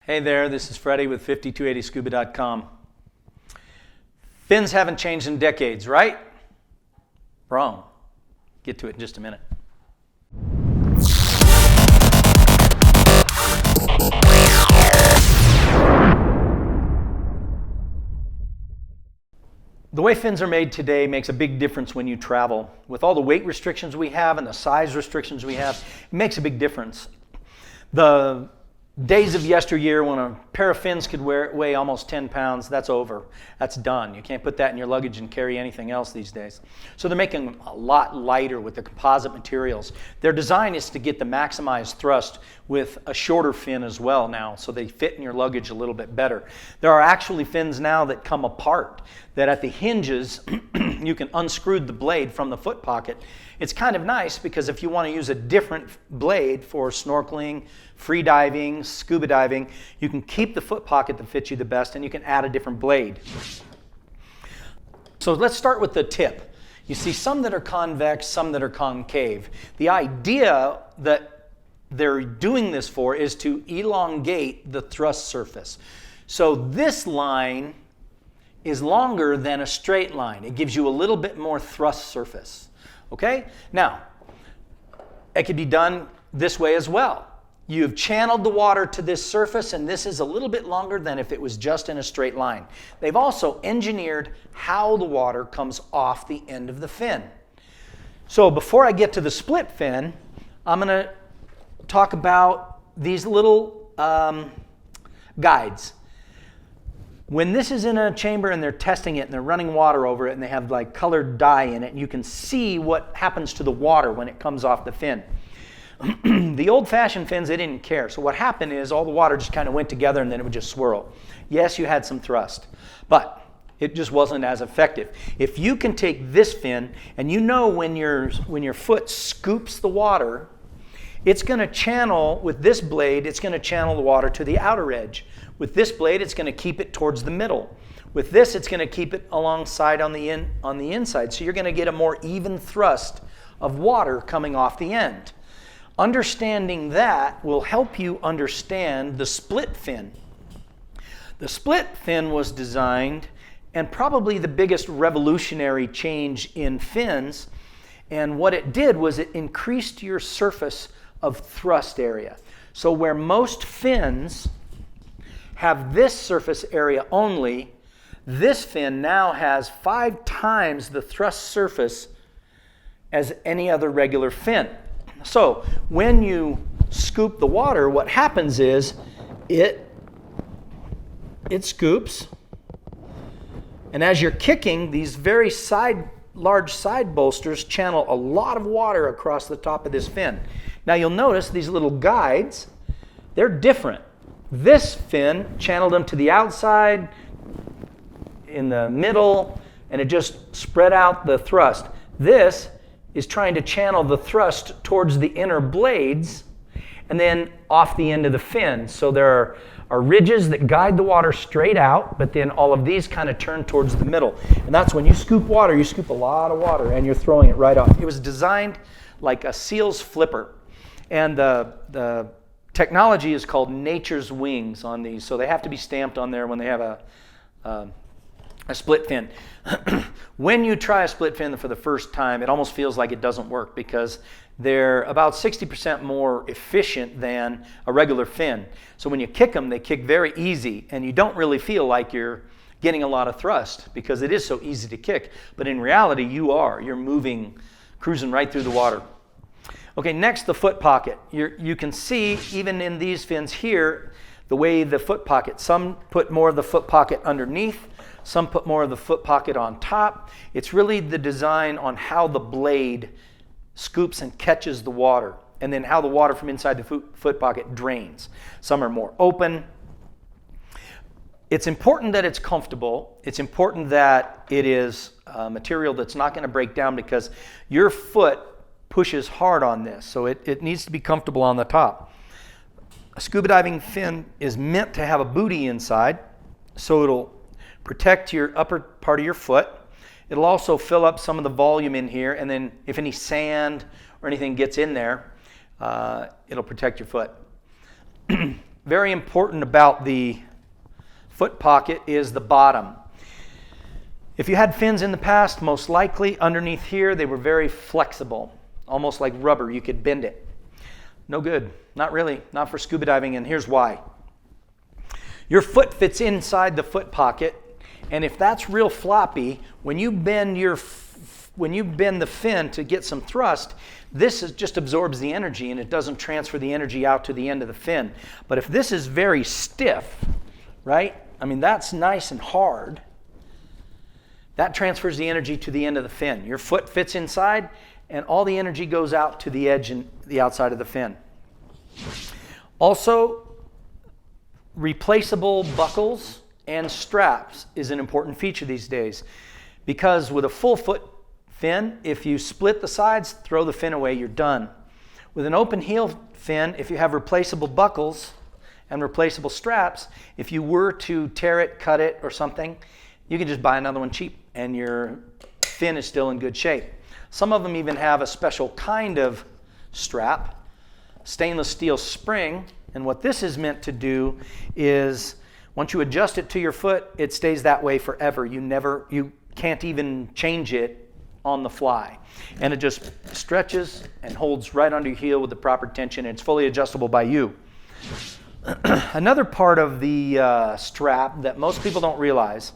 Hey there, this is Freddy with 5280scuba.com. Fins haven't changed in decades, right? Wrong. Get to it in just a minute. The way fins are made today makes a big difference when you travel. With all the weight restrictions we have and the size restrictions we have, it makes a big difference. The days of yesteryear when a pair of fins could weigh almost 10 pounds, that's over. That's done. You can't put that in your luggage and carry anything else these days. So they're making them a lot lighter with the composite materials. Their design is to get the maximized thrust with a shorter fin as well now, so they fit in your luggage a little bit better. There are actually fins now that come apart, that at the hinges you can unscrew the blade from the foot pocket. It's kind of nice because if you want to use a different blade for snorkeling, free diving, scuba diving, you can keep the foot pocket that fits you the best and you can add a different blade. So let's start with the tip. You see some that are convex, some that are concave. The idea that they're doing this for is to elongate the thrust surface. So this line is longer than a straight line. It gives you a little bit more thrust surface. Okay? Now, it can be done this way as well. You've channeled the water to this surface, and this is a little bit longer than if it was just in a straight line. They've also engineered how the water comes off the end of the fin. So before I get to the split fin, I'm going to talk about these little guides. When this is in a chamber and they're testing it and they're running water over it and they have like colored dye in it, and you can see what happens to the water when it comes off the fin. The old-fashioned fins, they didn't care. So what happened is all the water just kind of went together and then it would just swirl. Yes, you had some thrust, but it just wasn't as effective. If you can take this fin and you know when your foot scoops the water, it's going to channel, with this blade, it's going to channel the water to the outer edge. With this blade, it's going to keep it towards the middle. With this, it's going to keep it alongside on the inside. So you're going to get a more even thrust of water coming off the end. Understanding that will help you understand the split fin. The split fin was designed, and probably the biggest revolutionary change in fins, and what it did was it increased your surface of thrust area. So where most fins have this surface area only, this fin now has 5 times the thrust surface as any other regular fin. So when you scoop the water, what happens is it scoops, and as you're kicking, these very large side bolsters channel a lot of water across the top of this fin. Now you'll notice these little guides, they're different. This fin channeled them to the outside, in the middle, and it just spread out the thrust. This is trying to channel the thrust towards the inner blades and then off the end of the fin. So there are ridges that guide the water straight out, but then all of these kind of turn towards the middle. And that's when you scoop water, you scoop a lot of water and you're throwing it right off. It was designed like a seal's flipper. And the technology is called nature's wings on these. So they have to be stamped on there when they have a split fin. When you try a split fin for the first time, it almost feels like it doesn't work because they're about 60% more efficient than a regular fin. So when you kick them, they kick very easy, and you don't really feel like you're getting a lot of thrust because it is so easy to kick. But in reality, you're moving, cruising right through the water. Okay, next, the foot pocket. You can see, even in these fins here, the way the foot pocket, some put more of the foot pocket underneath, some put more of the foot pocket on top. It's really the design on how the blade scoops and catches the water, and then how the water from inside the foot pocket drains. Some are more open. It's important that it's comfortable. It's important that it is material that's not going to break down because your foot pushes hard on this, so it needs to be comfortable on the top. A scuba diving fin is meant to have a booty inside, so it'll protect your upper part of your foot. It'll also fill up some of the volume in here, and then if any sand or anything gets in there, it'll protect your foot. very important about the foot pocket is the bottom. If you had fins in the past, most likely underneath here, they were very flexible, almost like rubber. You could bend it. No good. Not really. Not for scuba diving, and here's why. Your foot fits inside the foot pocket, and if that's real floppy, when you bend the fin to get some thrust, just absorbs the energy and it doesn't transfer the energy out to the end of the fin. But if this is very stiff, right? I mean, that's nice and hard. That transfers the energy to the end of the fin. Your foot fits inside and all the energy goes out to the edge and the outside of the fin. Also, replaceable buckles and straps is an important feature these days, because with a full foot fin, if you split the sides, throw the fin away, you're done. With an open heel fin, if you have replaceable buckles and replaceable straps, if you were to tear it, cut it, or something, you can just buy another one cheap and your fin is still in good shape. Some of them even have a special kind of strap, stainless steel spring, and what this is meant to do is once you adjust it to your foot, it stays that way forever. You can't even change it on the fly. And it just stretches and holds right under your heel with the proper tension, and it's fully adjustable by you. Another part of the strap that most people don't realize,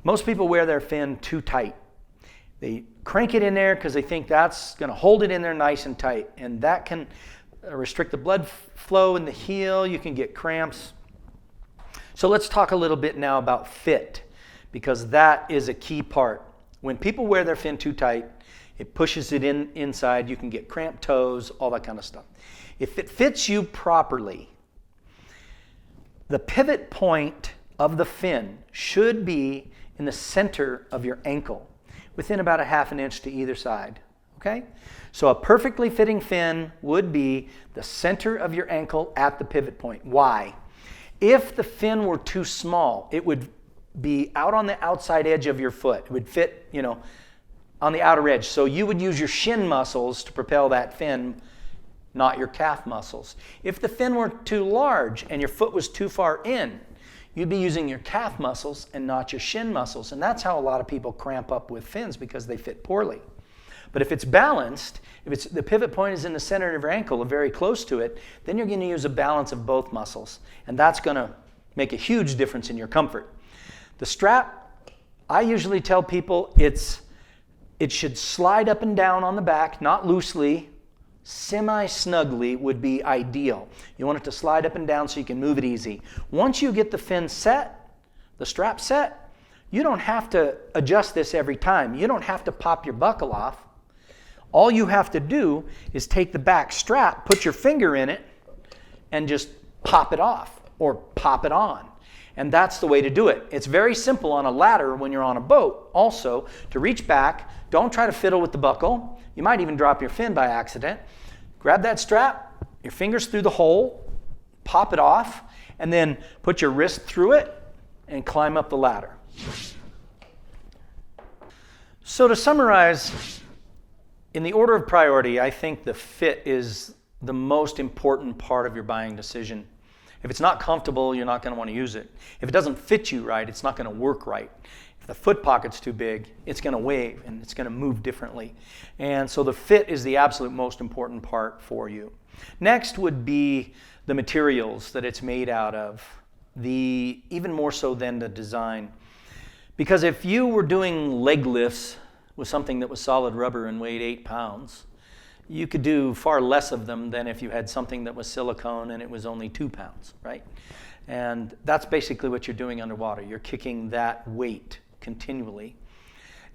most people wear their fin too tight. They crank it in there because they think that's going to hold it in there nice and tight, and that can restrict the blood flow in the heel. You can get cramps. So let's talk a little bit now about fit, because that is a key part. When people wear their fin too tight, it pushes it inside. You can get cramped toes, all that kind of stuff. If it fits you properly, the pivot point of the fin should be in the center of your ankle, within about 1/2 inch to either side. Okay? So a perfectly fitting fin would be the center of your ankle at the pivot point. Why? If the fin were too small, it would be out on the outside edge of your foot. It would fit, on the outer edge. So you would use your shin muscles to propel that fin, not your calf muscles. If the fin were too large and your foot was too far in, you'd be using your calf muscles and not your shin muscles. And that's how a lot of people cramp up with fins, because they fit poorly. But if it's balanced, if the pivot point is in the center of your ankle or very close to it, then you're going to use a balance of both muscles. And that's going to make a huge difference in your comfort. The strap, I usually tell people it should slide up and down on the back, not loosely. Semi-snugly would be ideal. You want it to slide up and down so you can move it easy. Once you get the fin set, the strap set, you don't have to adjust this every time. You don't have to pop your buckle off. All you have to do is take the back strap, put your finger in it, and just pop it off or pop it on. And that's the way to do it. It's very simple on a ladder when you're on a boat also to reach back. Don't try to fiddle with the buckle. You might even drop your fin by accident. Grab that strap, your fingers through the hole, pop it off, and then put your wrist through it and climb up the ladder. So to summarize, in the order of priority, I think the fit is the most important part of your buying decision. If it's not comfortable, you're not going to want to use it. If it doesn't fit you right, it's not going to work right. If the foot pocket's too big, it's going to wave and it's going to move differently. And so the fit is the absolute most important part for you. Next would be the materials that it's made out of, even more so than the design. Because if you were doing leg lifts with something that was solid rubber and weighed 8 pounds, you could do far less of them than if you had something that was silicone and it was only 2 pounds, right? And that's basically what you're doing underwater. You're kicking that weight continually.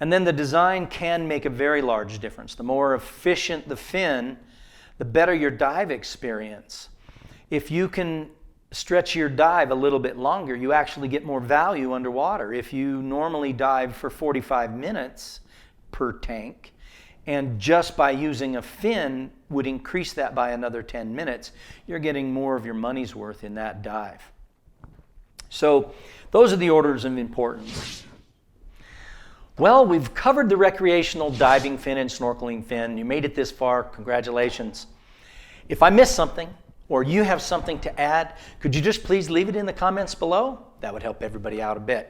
And then the design can make a very large difference. The more efficient the fin, the better your dive experience. If you can stretch your dive a little bit longer, you actually get more value underwater. If you normally dive for 45 minutes per tank, and just by using a fin would increase that by another 10 minutes, you're getting more of your money's worth in that dive. So those are the orders of importance. Well, we've covered the recreational diving fin and snorkeling fin. You made it this far. Congratulations. If I missed something, or you have something to add, could you just please leave it in the comments below? That would help everybody out a bit.